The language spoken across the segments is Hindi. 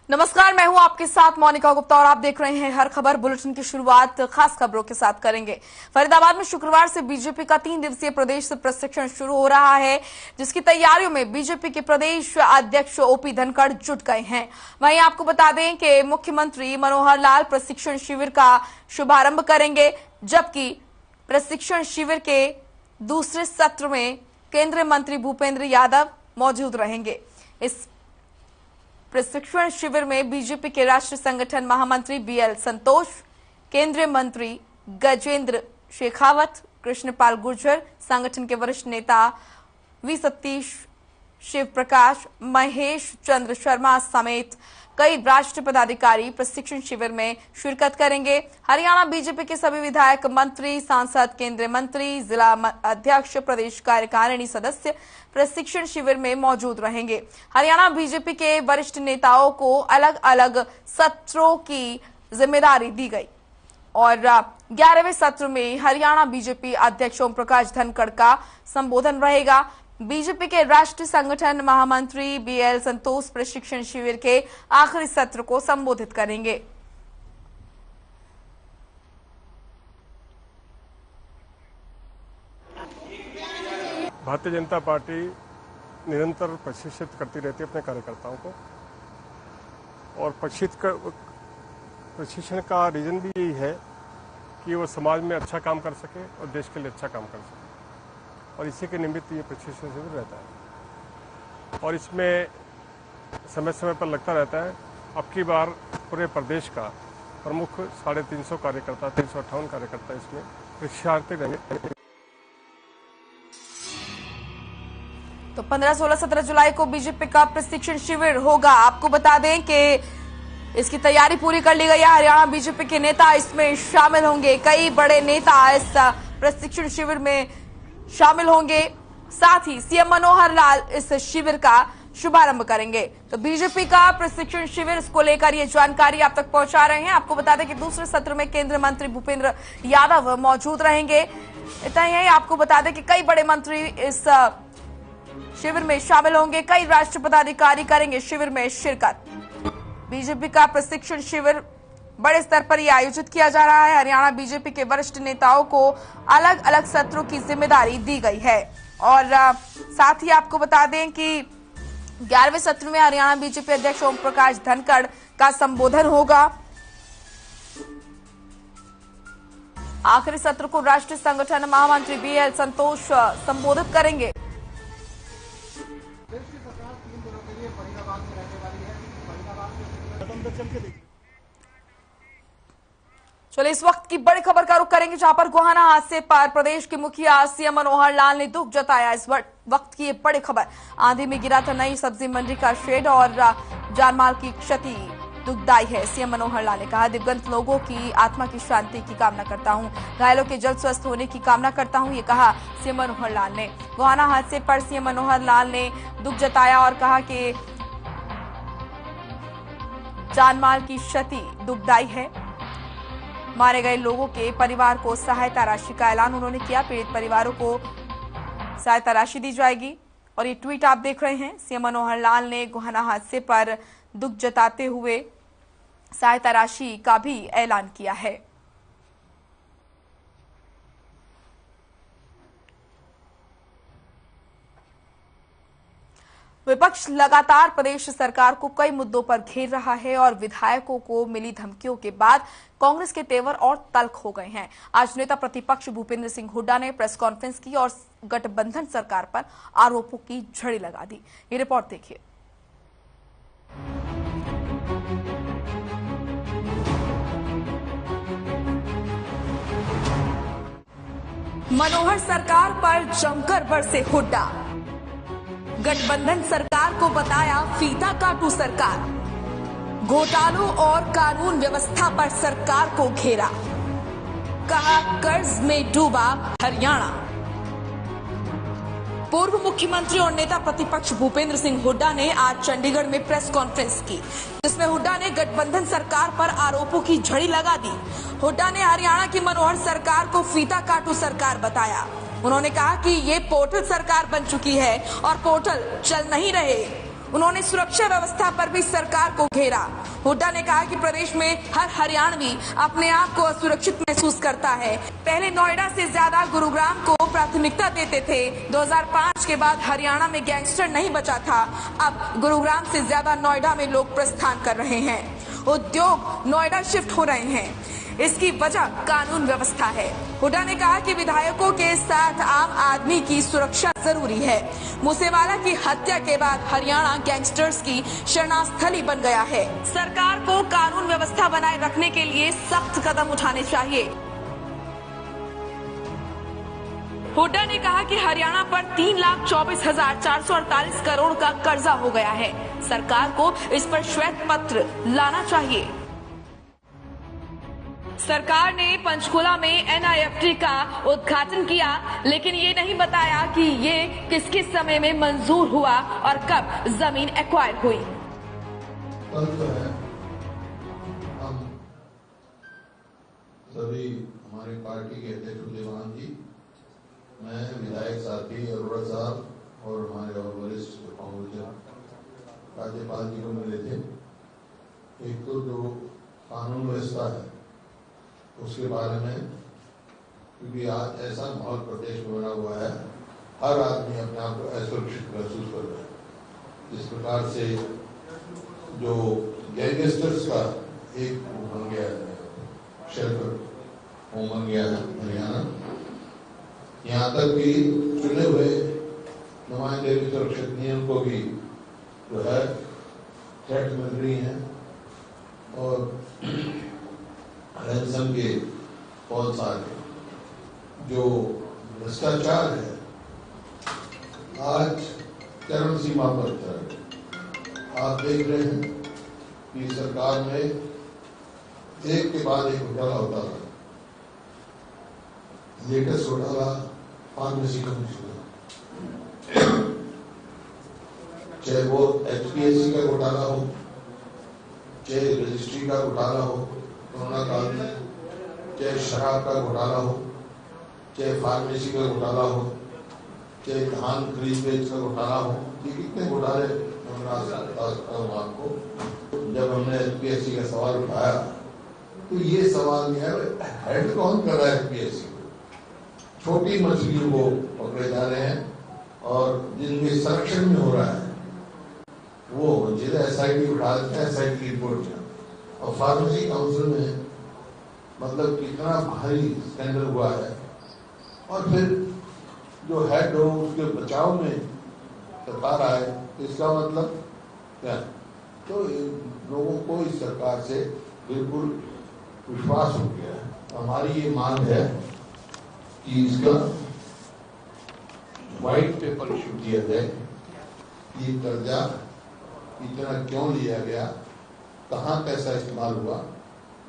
नमस्कार, मैं हूं आपके साथ मोनिका गुप्ता और आप देख रहे हैं हर खबर। बुलेटिन की शुरुआत खास खबरों के साथ करेंगे। फरीदाबाद में शुक्रवार से बीजेपी का 3 दिवसीय प्रदेश प्रशिक्षण शुरू हो रहा है, जिसकी तैयारियों में बीजेपी के प्रदेश अध्यक्ष ओपी धनखड़ जुट गए हैं। वहीं आपको बता दें कि मुख्यमंत्री मनोहर लाल प्रशिक्षण शिविर का शुभारंभ करेंगे, जबकि प्रशिक्षण शिविर के दूसरे सत्र में केंद्रीय मंत्री भूपेंद्र यादव मौजूद रहेंगे। इस प्रशिक्षण शिविर में बीजेपी के राष्ट्रीय संगठन महामंत्री बीएल संतोष, केंद्रीय मंत्री गजेंद्र शेखावत, कृष्णपाल गुर्जर, संगठन के वरिष्ठ नेता वी सतीश, शिव प्रकाश, महेश चंद्र शर्मा समेत कई राष्ट्रीय पदाधिकारी प्रशिक्षण शिविर में शिरकत करेंगे। हरियाणा बीजेपी के सभी विधायक, मंत्री, सांसद, केंद्रीय मंत्री, जिला अध्यक्ष, प्रदेश कार्यकारिणी सदस्य प्रशिक्षण शिविर में मौजूद रहेंगे। हरियाणा बीजेपी के वरिष्ठ नेताओं को अलग अलग सत्रों की जिम्मेदारी दी गई और 11वें सत्र में हरियाणा बीजेपी अध्यक्ष ओम प्रकाश धनखड़ का संबोधन रहेगा। बीजेपी के राष्ट्रीय संगठन महामंत्री बीएल संतोष प्रशिक्षण शिविर के आखिरी सत्र को संबोधित करेंगे। भारतीय जनता पार्टी निरंतर प्रशिक्षित करती रहती है अपने कार्यकर्ताओं को, और प्रशिक्षण का रीजन भी यही है कि वो समाज में अच्छा काम कर सके और देश के लिए अच्छा काम कर सके, और इसी के निमित्त ये प्रशिक्षण शिविर रहता है। और इसमें समय समय पर लगता रहता है। अब की बार पूरे प्रदेश का प्रमुख 350 कार्यकर्ता, 358 कार्यकर्ता इसमें प्रशिक्षार्थी रहेंगे। तो 15, 16, 17 जुलाई को बीजेपी का प्रशिक्षण शिविर होगा। आपको बता दें कि इसकी तैयारी पूरी कर ली गई है। हरियाणा बीजेपी के नेता इसमें शामिल होंगे। कई बड़े नेता इस प्रशिक्षण शिविर में शामिल होंगे। साथ ही सीएम मनोहर लाल इस शिविर का शुभारंभ करेंगे। तो बीजेपी का प्रशिक्षण शिविर, इसको लेकर ये जानकारी आप तक पहुंचा रहे हैं। आपको बता दें कि दूसरे सत्र में केंद्रीय मंत्री भूपेंद्र यादव मौजूद रहेंगे। इतना ही आपको बता दें कि कई बड़े मंत्री इस शिविर में शामिल होंगे। कई राष्ट्रीय पदाधिकारी करेंगे शिविर में शिरकत। बीजेपी का प्रशिक्षण शिविर बड़े स्तर पर यह आयोजित किया जा रहा है। हरियाणा बीजेपी के वरिष्ठ नेताओं को अलग अलग सत्रों की जिम्मेदारी दी गई है। और साथ ही आपको बता दें कि 11वें सत्र में हरियाणा बीजेपी अध्यक्ष ओम प्रकाश धनखड़ का संबोधन होगा। आखिरी सत्र को राष्ट्रीय संगठन महामंत्री बीएल संतोष संबोधित करेंगे। चलिए इस वक्त की बड़ी खबर का रुख करेंगे, जहां पर गोहाना हादसे पर प्रदेश के मुखिया सीएम मनोहर लाल ने दुख जताया। इस वक्त की ये बड़ी खबर, आंधी में गिरा था नई सब्जी मंडी का शेड और जानमाल की क्षति दुखदायी है। सीएम मनोहर लाल ने कहा, दिवंगत लोगों की आत्मा की शांति की कामना करता हूं, घायलों के जल्द स्वस्थ होने की कामना करता हूं, ये कहा सीएम मनोहर लाल ने। गोहाना हादसे पर सीएम मनोहर लाल ने दुख जताया और कहा कि जानमाल की क्षति दुखदायी है। मारे गए लोगों के परिवार को सहायता राशि का ऐलान उन्होंने किया। पीड़ित परिवारों को सहायता राशि दी जाएगी। और ये ट्वीट आप देख रहे हैं, सीएम मनोहर लाल ने गोहाना हादसे पर दुख जताते हुए सहायता राशि का भी ऐलान किया है। विपक्ष लगातार प्रदेश सरकार को कई मुद्दों पर घेर रहा है और विधायकों को मिली धमकियों के बाद कांग्रेस के तेवर और तल्ख हो गए हैं। आज नेता प्रतिपक्ष भूपेंद्र सिंह हुड्डा ने प्रेस कॉन्फ्रेंस की और गठबंधन सरकार पर आरोपों की झड़ी लगा दी। ये रिपोर्ट देखिए। मनोहर सरकार पर जमकर बरसे हुड्डा। गठबंधन सरकार को बताया फीता काटू सरकार। घोटालों और कानून व्यवस्था पर सरकार को घेरा। कहा कर्ज में डूबा हरियाणा। पूर्व मुख्यमंत्री और नेता प्रतिपक्ष भूपेंद्र सिंह हुड्डा ने आज चंडीगढ़ में प्रेस कॉन्फ्रेंस की, जिसमें हुड्डा ने गठबंधन सरकार पर आरोपों की झड़ी लगा दी। हुड्डा ने हरियाणा की मनोहर सरकार को फीता काटू सरकार बताया। उन्होंने कहा कि ये पोर्टल सरकार बन चुकी है और पोर्टल चल नहीं रहे। उन्होंने सुरक्षा व्यवस्था पर भी सरकार को घेरा। हुड्डा ने कहा कि प्रदेश में हर हरियाणवी अपने आप को असुरक्षित महसूस करता है। पहले नोएडा से ज्यादा गुरुग्राम को प्राथमिकता देते थे। 2005 के बाद हरियाणा में गैंगस्टर नहीं बचा था। अब गुरुग्राम से ज्यादा नोएडा में लोग प्रस्थान कर रहे हैं। उद्योग नोएडा शिफ्ट हो रहे हैं। इसकी वजह कानून व्यवस्था है। हुड्डा ने कहा कि विधायकों के साथ आम आदमी की सुरक्षा जरूरी है। मूसेवाला की हत्या के बाद हरियाणा गैंगस्टर्स की शरणास्थली बन गया है। सरकार को कानून व्यवस्था बनाए रखने के लिए सख्त कदम उठाने चाहिए। हुड्डा ने कहा कि हरियाणा पर 3,24,448 करोड़ का कर्जा हो गया है। सरकार को इस पर श्वेत पत्र लाना चाहिए। सरकार ने पंचकुला में NIFT का उद्घाटन किया, लेकिन ये नहीं बताया कि ये किस किस समय में मंजूर हुआ और कब जमीन एक्वायर हुई। कल जो है हम सभी हमारी पार्टी के अध्यक्ष उदयमान जी, मैं विधायक साथी अरोड़ा साहब और हमारे और वरिष्ठ कांग्रेस राज्यपाल जी को मिले थे। एक तो जो कानून व्यवस्था है उसके बारे में, क्योंकि आज ऐसा माहौल प्रदेश में बना हुआ है, हर आदमी अपने आप को असुरक्षित महसूस कर रहा है। इस प्रकार से जो गैंगस्टर्स का एक बन गया है, शेल्टर होम बन गया है हरियाणा। यहाँ तक कि चुने हुए नुमाइंदे सुरक्षित नियम को भी जो है थ्रेट मिल रही है और रैंसम के बहुत सारे जो भ्रष्टाचार है आज चरम सीमा पर है। आप देख रहे हैं कि सरकार में एक के बाद एक घोटाला होता है। लेटेस्ट घोटाला फार्मेसी कमीशन, चाहे वो HPSC का घोटाला हो, चाहे रजिस्ट्री का घोटाला हो कोरोना काल में, चाहे शराब का घोटाला हो, चाहे फार्मेसी का घोटाला हो, चाहे धान खरीद बेच का घोटाला हो, ये कितने घोटाले आपको। जब हमने HPSC का सवाल उठाया तो ये सवाल नहीं है हेड कौन कर रहा है HPSC को। छोटी मछलियों को पकड़े जा रहे हैं और जिनके संरक्षण में हो रहा है वो जिले SIT उठा देते हैं, SIT की रिपोर्ट में। और फार्मेसी काउंसिल में मतलब कितना भारी स्कैंडल हुआ है। और फिर जो हेड हो उसके बचाव में सरकार आए, इसका मतलब क्या? तो लोगों को इस सरकार से बिल्कुल विश्वास हो गया है। हमारी ये मांग है कि इसका व्हाइट पेपर इश्यू किया जाए। ये कर्जा इतना क्यों लिया गया, कहाँ कैसा इस्तेमाल हुआ,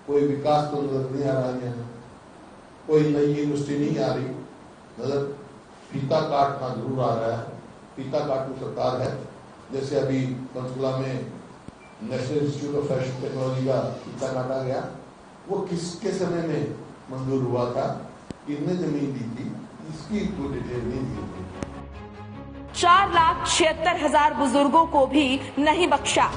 कोई विकास तो नजर नहीं आ रहा है, कोई नई इंडस्ट्री नहीं आ रही नजर। फीता काटना जरूर आ रहा है, फीता काटने सरकार है। जैसे अभी पंचकुला में national institute of fashion technology का फीता काटा गया, वो किसके समय में मंजूर हुआ था, कितने जमीन दी थी, इसकी कोई डिटेल नहीं दी। 4,76,000 बुजुर्गों को भी नहीं बख्शा।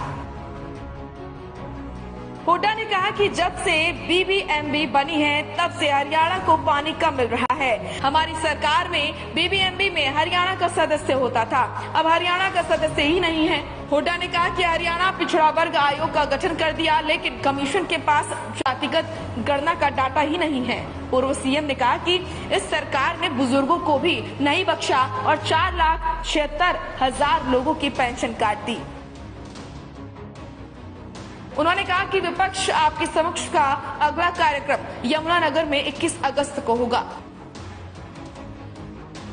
हुड्डा ने कहा कि जब से BBMB बनी है तब से हरियाणा को पानी कम मिल रहा है। हमारी सरकार में BBMB में हरियाणा का सदस्य होता था, अब हरियाणा का सदस्य ही नहीं है। हुड्डा ने कहा कि हरियाणा पिछड़ा वर्ग आयोग का गठन कर दिया, लेकिन कमीशन के पास जातिगत गणना का डाटा ही नहीं है। पूर्व CM ने कहा कि इस सरकार ने बुजुर्गों को भी नहीं बख्शा और 4,76,000 लोगों की पेंशन काट दी। उन्होंने कहा कि विपक्ष आपके समक्ष का अगला कार्यक्रम यमुनानगर में 21 अगस्त को होगा।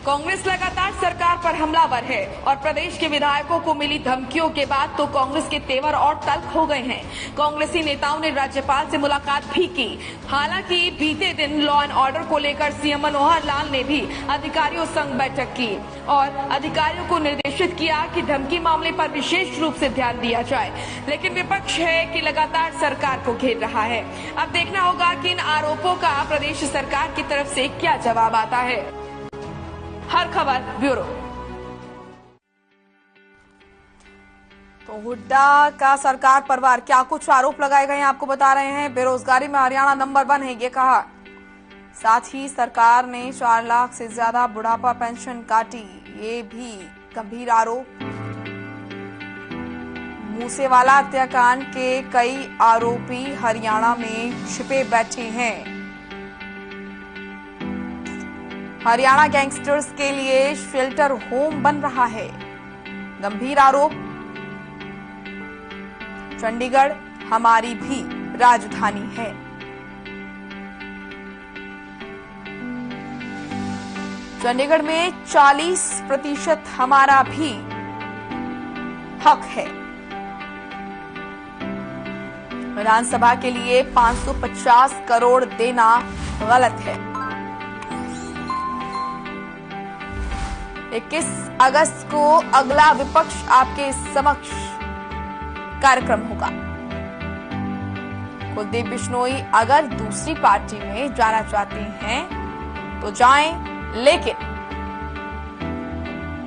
कांग्रेस लगातार सरकार पर हमलावर है और प्रदेश के विधायकों को मिली धमकियों के बाद तो कांग्रेस के तेवर और तल्ख हो गए हैं। कांग्रेसी नेताओं ने राज्यपाल से मुलाकात भी की। हालांकि बीते दिन लॉ एंड ऑर्डर को लेकर CM मनोहर लाल ने भी अधिकारियों संग बैठक की और अधिकारियों को निर्देशित किया कि धमकी मामले पर विशेष रूप से ध्यान दिया जाए, लेकिन विपक्ष है कि लगातार सरकार को घेर रहा है। अब देखना होगा कि इन आरोपों का प्रदेश सरकार की तरफ से क्या जवाब आता है। हर खबर ब्यूरो। हुड्डा का सरकार परिवार क्या कुछ आरोप लगाए गए हैं आपको बता रहे हैं। बेरोजगारी में हरियाणा नंबर 1 है ये कहा। साथ ही सरकार ने 4 लाख से ज्यादा बुढ़ापा पेंशन काटी, ये भी गंभीर आरोप। मूसेवाला हत्याकांड के कई आरोपी हरियाणा में छिपे बैठे हैं। हरियाणा गैंगस्टर्स के लिए शेल्टर होम बन रहा है, गंभीर आरोप। चंडीगढ़ हमारी भी राजधानी है। चंडीगढ़ में 40% हमारा भी हक है। विधानसभा के लिए 550 करोड़ देना गलत है। 21 अगस्त को अगला विपक्ष आपके समक्ष कार्यक्रम होगा। कुलदीप बिश्नोई अगर दूसरी पार्टी में जाना चाहते हैं तो जाएं, लेकिन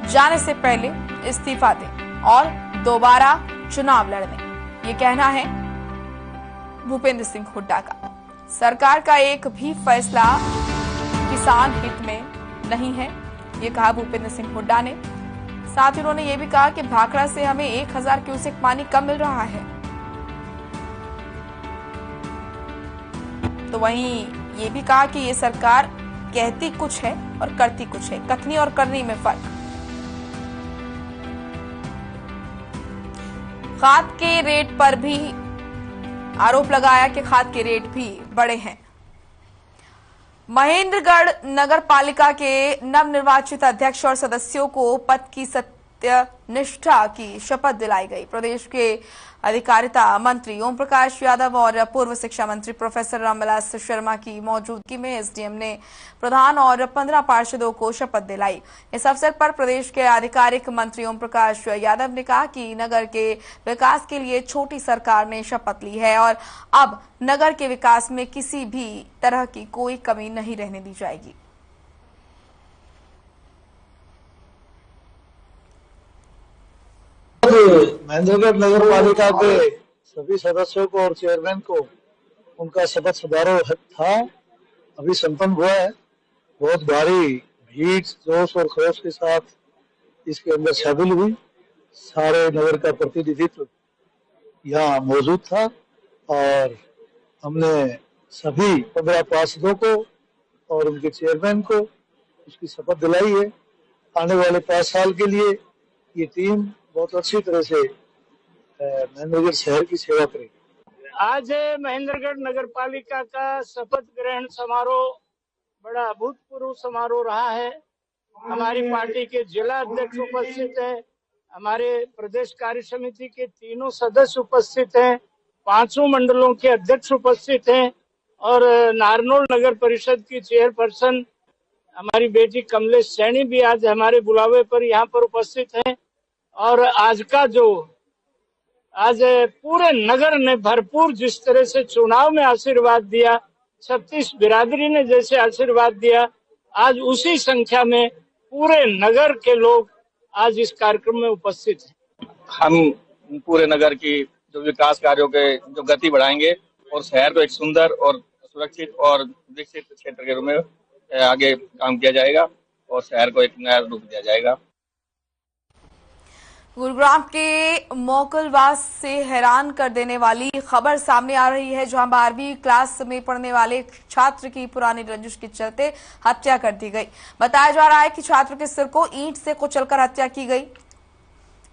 जाने से पहले इस्तीफा दें और दोबारा चुनाव लड़ने, ये कहना है भूपेंद्र सिंह हुड्डा का। सरकार का एक भी फैसला किसान हित में नहीं है, ये कहा भूपेंद्र सिंह हुड्डा ने। साथ ही उन्होंने ये भी कहा कि भाखड़ा से हमें 1000 क्यूसेक पानी कम मिल रहा है। तो वहीं ये भी कहा कि ये सरकार कहती कुछ है और करती कुछ है, कथनी और करनी में फर्क। खाद के रेट पर भी आरोप लगाया कि खाद के रेट भी बढ़े हैं। महेंद्रगढ़ नगर पालिका के नवनिर्वाचित अध्यक्ष और सदस्यों को पद की सत्यनिष्ठा की शपथ दिलाई गई। प्रदेश के अधिकारिता मंत्री ओम प्रकाश यादव और पूर्व शिक्षा मंत्री प्रोफेसर रामविलास शर्मा की मौजूदगी में एसडीएम ने प्रधान और 15 पार्षदों को शपथ दिलाई। इस अवसर पर प्रदेश के आधिकारिक मंत्री ओम प्रकाश यादव ने कहा कि नगर के विकास के लिए छोटी सरकार ने शपथ ली है और अब नगर के विकास में किसी भी तरह की कोई कमी नहीं रहने दी जाएगी। महेंद्रगढ़ नगर पालिका के सभी सदस्यों को और चेयरमैन को उनका शपथ समारोह था, अभी संपन्न हुआ है। बहुत भारी भीड़, जोश और खरोश के साथ इसके अंदर शामिल हुई। सारे नगर का प्रतिनिधित्व यहाँ मौजूद था और हमने सभी 15 पार्षदों को और उनके चेयरमैन को उसकी शपथ दिलाई है। आने वाले 5 साल के लिए ये टीम बहुत अच्छी तरह से महेंद्रगढ़ शहर की सेवा करेगी। आज महेंद्रगढ़ नगर पालिका का शपथ ग्रहण समारोह बड़ा अभूतपूर्व समारोह रहा है। हमारी पार्टी के जिला अध्यक्ष उपस्थित हैं, हमारे प्रदेश कार्य समिति के 3 सदस्य उपस्थित हैं, 5 मंडलों के अध्यक्ष उपस्थित हैं और नारनौल नगर परिषद की चेयरपर्सन हमारी बेटी कमलेश सैनी भी आज हमारे बुलावे पर यहाँ पर उपस्थित हैं। और आज पूरे नगर ने भरपूर जिस तरह से चुनाव में आशीर्वाद दिया, 36 बिरादरी ने जैसे आशीर्वाद दिया, आज उसी संख्या में पूरे नगर के लोग आज इस कार्यक्रम में उपस्थित हैं। हम पूरे नगर की जो विकास कार्यों के जो गति बढ़ाएंगे और शहर को एक सुंदर और सुरक्षित और विकसित क्षेत्र के रूप में आगे काम किया जाएगा और शहर को एक नया रूप दिया जाएगा। गुरुग्राम के मोकलवास से हैरान कर देने वाली खबर सामने आ रही है, जहां 12वीं क्लास में पढ़ने वाले छात्र की पुरानी रंजिश के चलते हत्या कर दी गई। बताया जा रहा है कि छात्र के सिर को ईंट से कुचलकर हत्या की गई।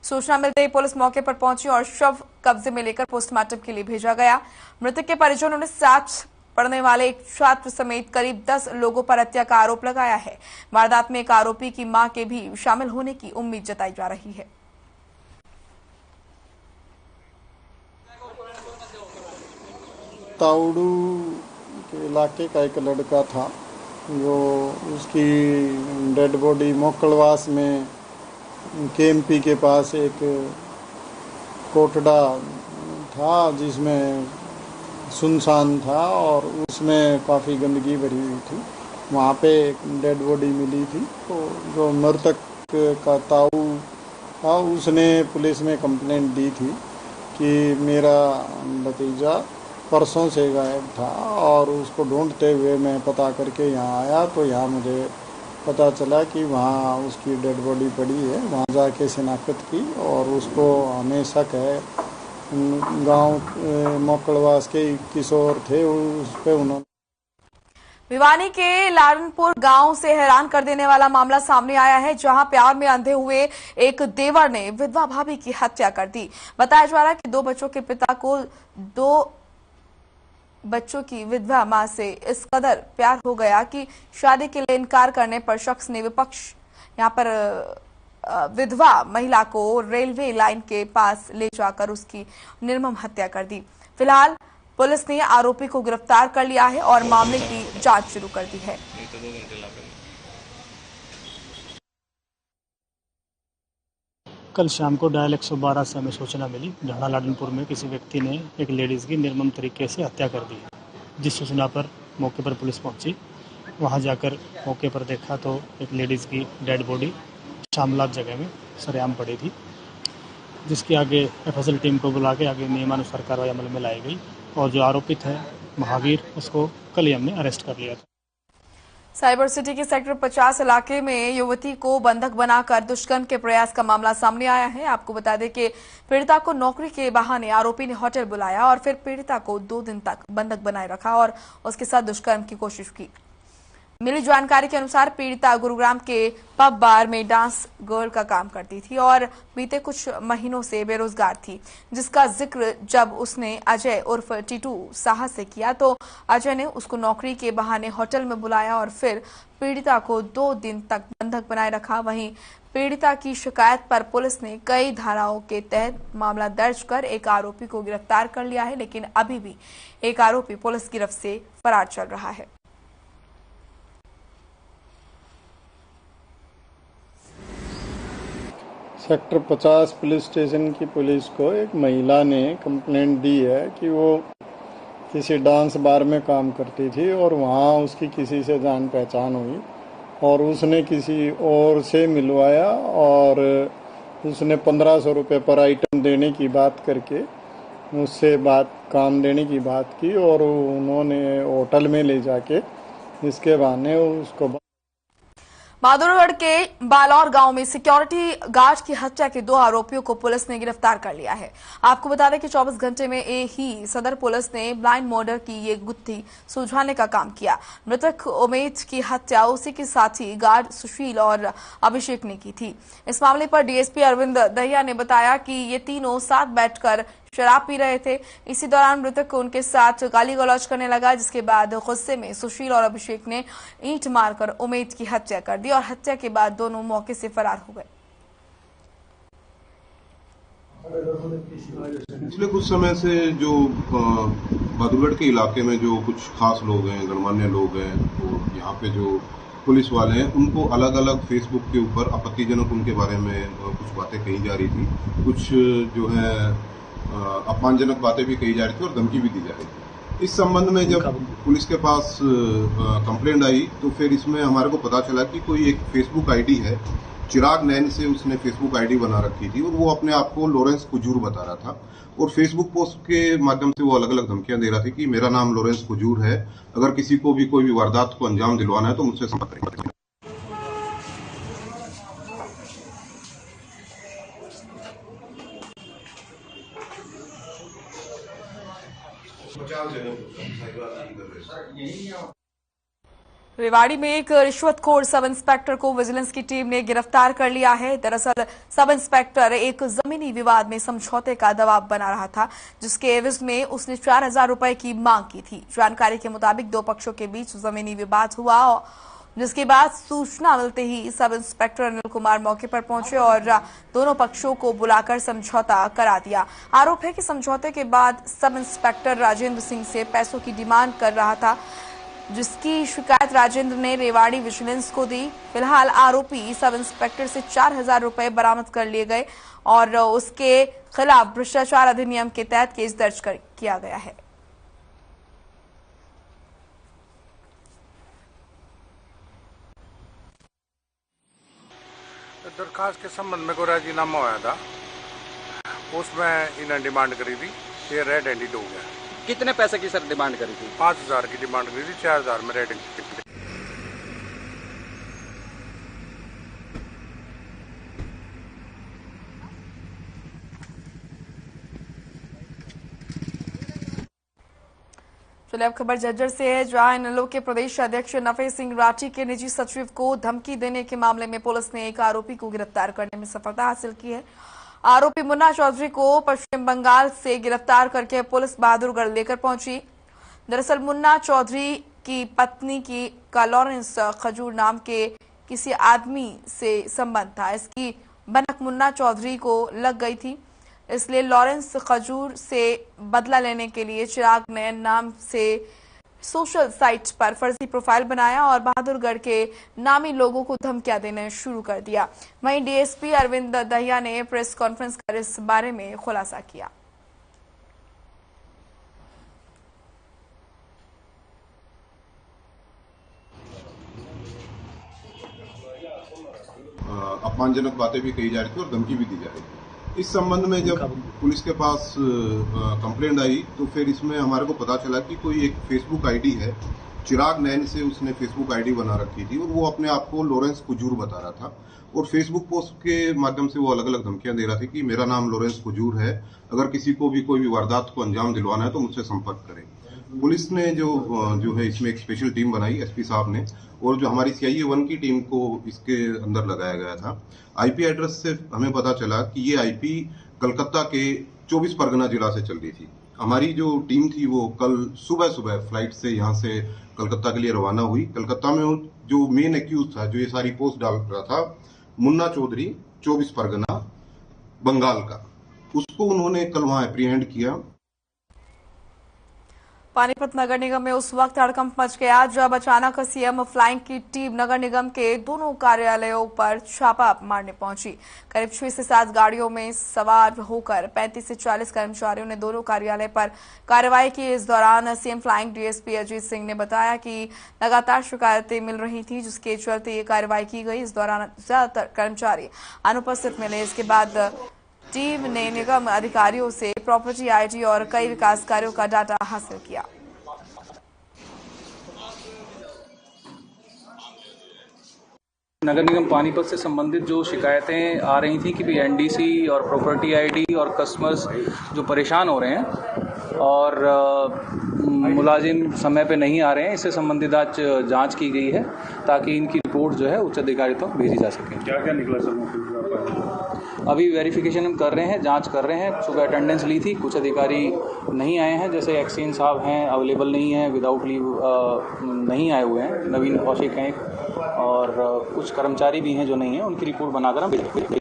सूचना मिलते ही पुलिस मौके पर पहुंची और शव कब्जे में लेकर पोस्टमार्टम के लिए भेजा गया। मृतक के परिजनों ने साथ पढ़ने वाले एक छात्र समेत करीब 10 लोगों पर हत्या का आरोप लगाया है। वारदात में एक आरोपी की मां के भी शामिल होने की उम्मीद जताई जा रही है। ताउडू के इलाके का एक लड़का था, जो उसकी डेड बॉडी मोकलवास में केएमपी के पास एक कोटड़ा था जिसमें सुनसान था और उसमें काफ़ी गंदगी भरी हुई थी। वहाँ पे एक डेड बॉडी मिली थी। तो जो मृतक का ताऊ था, उसने पुलिस में कंप्लेंट दी थी कि मेरा भतीजा परसों से गायब था और उसको ढूंढते हुए मैं पता करके यहाँ आया तो यहाँ मुझे पता चला कि वहाँ उसकी डेड बॉडी पड़ी है। वहाँ जाके शिनाख्त की और उसको हमें शक है गांव मोकलवास के किशोर थे, उस पर उन्होंने भिवानी के लालनपुर गांव से हैरान कर देने वाला मामला सामने आया है, जहां प्यार में अंधे हुए एक देवर ने विधवा भाभी की हत्या कर दी। बताया जा रहा है कि दो बच्चों के पिता को दो बच्चों की विधवा मां से इस कदर प्यार हो गया कि शादी के लिए इनकार करने पर शख्स ने यहां पर विधवा महिला को रेलवे लाइन के पास ले जाकर उसकी निर्मम हत्या कर दी। फिलहाल पुलिस ने आरोपी को गिरफ्तार कर लिया है और मामले की जांच शुरू कर दी है। कल शाम को डायल 112 से हमें सूचना मिली, झाड़ा लाडनपुर में किसी व्यक्ति ने एक लेडीज़ की निर्मम तरीके से हत्या कर दी। जिस सूचना पर मौके पर पुलिस पहुंची, वहां जाकर मौके पर देखा तो एक लेडीज़ की डेड बॉडी शामलात जगह में सरेआम पड़ी थी, जिसकी आगे एफएसएल टीम को बुला के आगे नियमानुसार कार्रवाई अमल में लाई गई और जो आरोपित है महावीर, उसको कल ही हमने अरेस्ट कर लिया था। साइबर सिटी के सेक्टर 50 इलाके में युवती को बंधक बनाकर दुष्कर्म के प्रयास का मामला सामने आया है। आपको बता दें कि पीड़िता को नौकरी के बहाने आरोपी ने होटल बुलाया और फिर पीड़िता को 2 दिन तक बंधक बनाए रखा और उसके साथ दुष्कर्म की कोशिश की। मिली जानकारी के अनुसार पीड़िता गुरुग्राम के पब बार में डांस गर्ल का काम करती थी और बीते कुछ महीनों से बेरोजगार थी, जिसका जिक्र जब उसने अजय उर्फ टीटू साहा से किया तो अजय ने उसको नौकरी के बहाने होटल में बुलाया और फिर पीड़िता को 2 दिन तक बंधक बनाए रखा। वहीं पीड़िता की शिकायत पर पुलिस ने कई धाराओं के तहत मामला दर्ज कर एक आरोपी को गिरफ्तार कर लिया है, लेकिन अभी भी एक आरोपी पुलिस गिरफ्त से फरार चल रहा है। सेक्टर 50 पुलिस स्टेशन की पुलिस को एक महिला ने कंप्लेंट दी है कि वो किसी डांस बार में काम करती थी और वहाँ उसकी किसी से जान पहचान हुई और उसने किसी और से मिलवाया और उसने 1500 रुपये पर आइटम देने की बात करके उससे काम देने की बात की और उन्होंने होटल में ले जाके इसके बहाने उसको माधोगढ़ के बालौर गांव में सिक्योरिटी गार्ड की हत्या के 2 आरोपियों को पुलिस ने गिरफ्तार कर लिया है। आपको बता दें कि 24 घंटे में ही सदर पुलिस ने ब्लाइंड मर्डर की ये गुत्थी सुलझाने का काम किया। मृतक उमेद की हत्या उसी के साथी गार्ड सुशील और अभिषेक ने की थी। इस मामले पर डीएसपी अरविंद दहिया ने बताया कि ये तीनों साथ बैठकर शराब पी रहे थे। इसी दौरान मृतक को उनके साथ गाली गलौज करने लगा, जिसके बाद गुस्से में सुशील और अभिषेक ने ईंट मारकर उमेद की हत्या कर दी और हत्या के बाद दोनों मौके से फरार हो गए। पिछले कुछ समय से जो माधोगढ़ के इलाके में जो कुछ खास लोग हैं, गणमान्य लोग हैं, और यहाँ पे जो पुलिस वाले हैं, उनको अलग अलग फेसबुक के ऊपर आपत्तिजनक उनके बारे में कुछ बातें कही जा रही थी, कुछ जो है अपमानजनक बातें भी कही जा रही थी और धमकी भी दी जा रही थी। इस संबंध में जब पुलिस के पास कंप्लेंट आई तो फिर इसमें हमारे को पता चला कि कोई एक फेसबुक आईडी है, चिराग नैन से उसने फेसबुक आईडी बना रखी थी और वो अपने आप को लॉरेंस कुजूर बता रहा था और फेसबुक पोस्ट के माध्यम से वो अलग अलग धमकियां दे रहा था कि मेरा नाम लॉरेंस कुजूर है, अगर किसी को भी कोई भी वारदात को अंजाम दिलवाना है तो मुझसे संपर्क करें। रेवाड़ी में एक रिश्वतखोर सब इंस्पेक्टर को विजिलेंस की टीम ने गिरफ्तार कर लिया है। दरअसल सब इंस्पेक्टर एक जमीनी विवाद में समझौते का दबाव बना रहा था, जिसके एवज में उसने 4000 रुपए की मांग की थी। जानकारी के मुताबिक 2 पक्षों के बीच जमीनी विवाद हुआ, जिसके बाद सूचना मिलते ही सब इंस्पेक्टर अनिल कुमार मौके पर पहुंचे और दोनों पक्षों को बुलाकर समझौता करा दिया। आरोप है कि समझौते के बाद सब इंस्पेक्टर राजेंद्र सिंह से पैसों की डिमांड कर रहा था, जिसकी शिकायत राजेंद्र ने रेवाड़ी विजिलेंस को दी। फिलहाल आरोपी सब इंस्पेक्टर से 4000 रुपए बरामद कर लिए गए और उसके खिलाफ भ्रष्टाचार अधिनियम के तहत केस दर्ज किया गया है। दरखास्त के संबंध में कोई राजीनामा हुआ था, उसमें इन्हें डिमांड करी थी, ये रेड हैंडेड हो गया। कितने पैसे की सर डिमांड करी थी? 5,000 की डिमांड करी थी, 4,000 में रेड हैंडेड। चलिए अब खबर झज्जर से है, जहां इनेलो के प्रदेश अध्यक्ष नफे सिंह राठी के निजी सचिव को धमकी देने के मामले में पुलिस ने एक आरोपी को गिरफ्तार करने में सफलता हासिल की है। आरोपी मुन्ना चौधरी को पश्चिम बंगाल से गिरफ्तार करके पुलिस बहादुरगढ़ लेकर पहुंची। दरअसल मुन्ना चौधरी की पत्नी का लॉरेंस खजूर नाम के किसी आदमी से संबंध था। इसकी भनक मुन्ना चौधरी को लग गई थी, इसलिए लॉरेंस खजूर से बदला लेने के लिए चिराग नयन नाम से सोशल साइट्स पर फर्जी प्रोफाइल बनाया और बहादुरगढ़ के नामी लोगों को धमकियां देना शुरू कर दिया। वहीं डीएसपी अरविंद दहिया ने प्रेस कॉन्फ्रेंस कर इस बारे में खुलासा किया। अपमानजनक बातें भी कही जा रही थी और धमकी भी दी जा रही थी। इस संबंध में जब पुलिस के पास कंप्लेंट आई तो फिर इसमें हमारे को पता चला कि कोई एक फेसबुक आईडी है, चिराग नैन से उसने फेसबुक आईडी बना रखी थी और वो अपने आप को लॉरेंस कुजूर बता रहा था और फेसबुक पोस्ट के माध्यम से वो अलग अलग धमकियां दे रहा था कि मेरा नाम लॉरेंस कुजूर है, अगर किसी को भी कोई भी वारदात को अंजाम दिलवाना है तो मुझसे संपर्क करें। पुलिस ने जो है इसमें एक स्पेशल टीम बनाई एसपी साहब ने, और जो हमारी CIA 1 की टीम को इसके अंदर लगाया गया था। आईपी एड्रेस से हमें पता चला कि ये आईपी कलकत्ता के 24 परगना जिला से चल रही थी। हमारी जो टीम थी वो कल सुबह फ्लाइट से यहाँ से कलकत्ता के लिए रवाना हुई। कलकत्ता में जो मेन एक्यूज था, जो ये सारी पोस्ट डाल रहा था, मुन्ना चौधरी 24 परगना बंगाल का, उसको उन्होंने कल वहां एप्रीहेंड किया। पानीपत नगर निगम में उस वक्त हड़कंप मच गया जब अचानक सीएम फ्लाइंग की टीम नगर निगम के दोनों कार्यालयों पर छापा मारने पहुंची। करीब 6 से 7 गाड़ियों में सवार होकर 35 से 40 कर्मचारियों ने दोनों कार्यालय पर कार्रवाई की। इस दौरान CM flying DSP Ajit Singh ने बताया कि लगातार शिकायतें मिल रही थी, जिसके चलते ये कार्रवाई की गई। इस दौरान ज्यादातर कर्मचारी अनुपस्थित मिले। इसके बाद टीम ने निगम अधिकारियों से प्रॉपर्टी आईडी और कई विकास कार्यों का डाटा हासिल किया। नगर निगम पानीपत से संबंधित जो शिकायतें आ रही थी कि एनडीसी और प्रॉपर्टी आईडी और कस्टमर्स जो परेशान हो रहे हैं और मुलाजिम समय पे नहीं आ रहे हैं, इससे संबंधित आज जांच की गई है ताकि इनकी रिपोर्ट जो है उच्च अधिकारी तक भेजी जा सके। क्या क्या निकला सर? अभी वेरिफिकेशन हम कर रहे हैं, जांच कर रहे हैं। सुबह अटेंडेंस ली थी, कुछ अधिकारी नहीं आए हैं, जैसे एक्सचेंज साहब हैं अवेलेबल नहीं हैं, विदाउट लीव नहीं आए हुए हैं, नवीन कौशिक हैं और कुछ कर्मचारी भी हैं जो नहीं हैं, उनकी रिपोर्ट बनाकर हम भेजेंगे।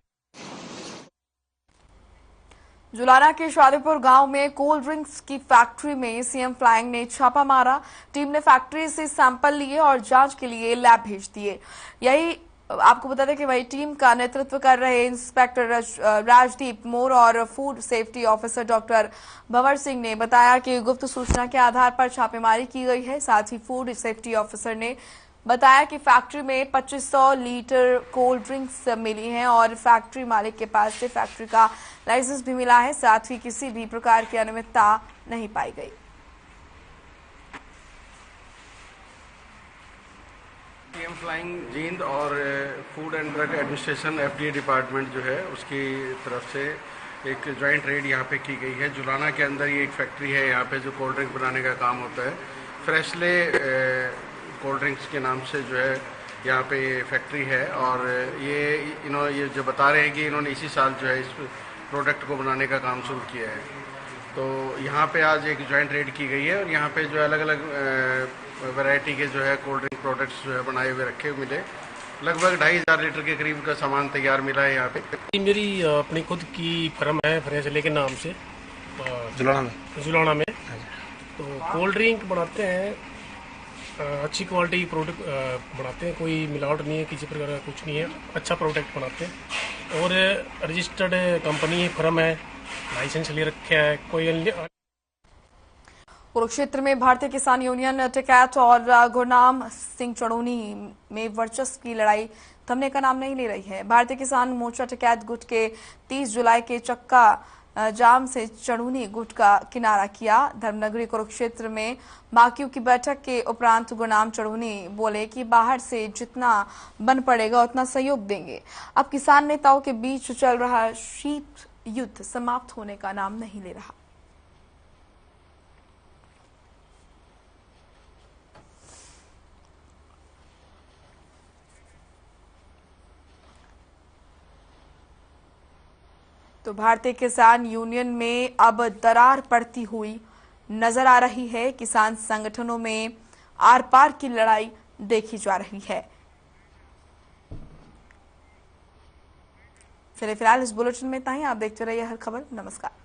जुलाना के शादीपुर गांव में कोल्ड ड्रिंक्स की फैक्ट्री में सीएम फ्लाइंग ने छापा मारा। टीम ने फैक्ट्री से सैंपल लिए और जांच के लिए लैब भेज दिए। यही आपको बता दें कि वही टीम का नेतृत्व कर रहे इंस्पेक्टर राजदीप मोर और food safety officer doctor Bhanwar Singh ने बताया कि गुप्त सूचना के आधार पर छापेमारी की गई है। साथ ही फूड सेफ्टी ऑफिसर ने बताया कि फैक्ट्री में 2500 लीटर कोल्ड ड्रिंक्स मिली हैं और फैक्ट्री मालिक के पास से फैक्ट्री का लाइसेंस भी मिला है। साथ ही किसी भी प्रकार की अनियमितता नहीं पाई गई। सीएम फ्लाइंग जींद और food and drug administration FDA department जो है उसकी तरफ से एक जॉइंट रेड यहाँ पे की गई है। जुलाना के अंदर ये एक फैक्ट्री है, यहाँ पे जो कोल्ड ड्रिंक बनाने का काम होता है। फ्रेशले कोल्ड ड्रिंक्स के नाम से जो है यहाँ पे फैक्ट्री है और ये जो बता रहे हैं कि इन्होंने इसी साल जो है इस प्रोडक्ट को बनाने का काम शुरू किया है। तो यहाँ पे आज एक जॉइंट रेड की गई है और यहाँ पे जो अलग अलग वैरायटी के जो है कोल्ड ड्रिंक प्रोडक्ट्स जो है बनाए हुए रखे हुए मिले। लगभग 2500 लीटर के करीब का सामान तैयार मिला है यहाँ पे। मेरी अपनी खुद की फर्म है फ्रेशले के नाम से जुलाना में। तो कोल्ड ड्रिंक बनाते हैं, अच्छी क्वालिटी प्रोडक्ट बनाते हैं, कोई मिलावट नहीं है, किसी प्रकार का कुछ नहीं है, अच्छा प्रोडक्ट बनाते हैं और रजिस्टर्ड कंपनी है, फर्म है, लाइसेंस ले रखा है। कोई कुरुक्षेत्र में भारतीय किसान यूनियन टिकैत और गुरनाम सिंह चड़ोनी में वर्चस्व की लड़ाई थमने का नाम नहीं ले रही है। भारतीय किसान मोर्चा टिकैत गुट के 30 जुलाई के चक्का जाम से चढ़ूनी गुट का किनारा किया। धर्मनगरी कुरुक्षेत्र में माक्यू की बैठक के उपरांत गुरनाम चढ़ूनी बोले कि बाहर से जितना बन पड़ेगा उतना सहयोग देंगे। अब किसान नेताओं के बीच चल रहा शीत युद्ध समाप्त होने का नाम नहीं ले रहा। तो भारतीय किसान यूनियन में अब दरार पड़ती हुई नजर आ रही है। किसान संगठनों में आर पार की लड़ाई देखी जा रही है। चलिए फिलहाल इस बुलेटिन में इतना ही। आप देखते रहिए हर खबर। नमस्कार।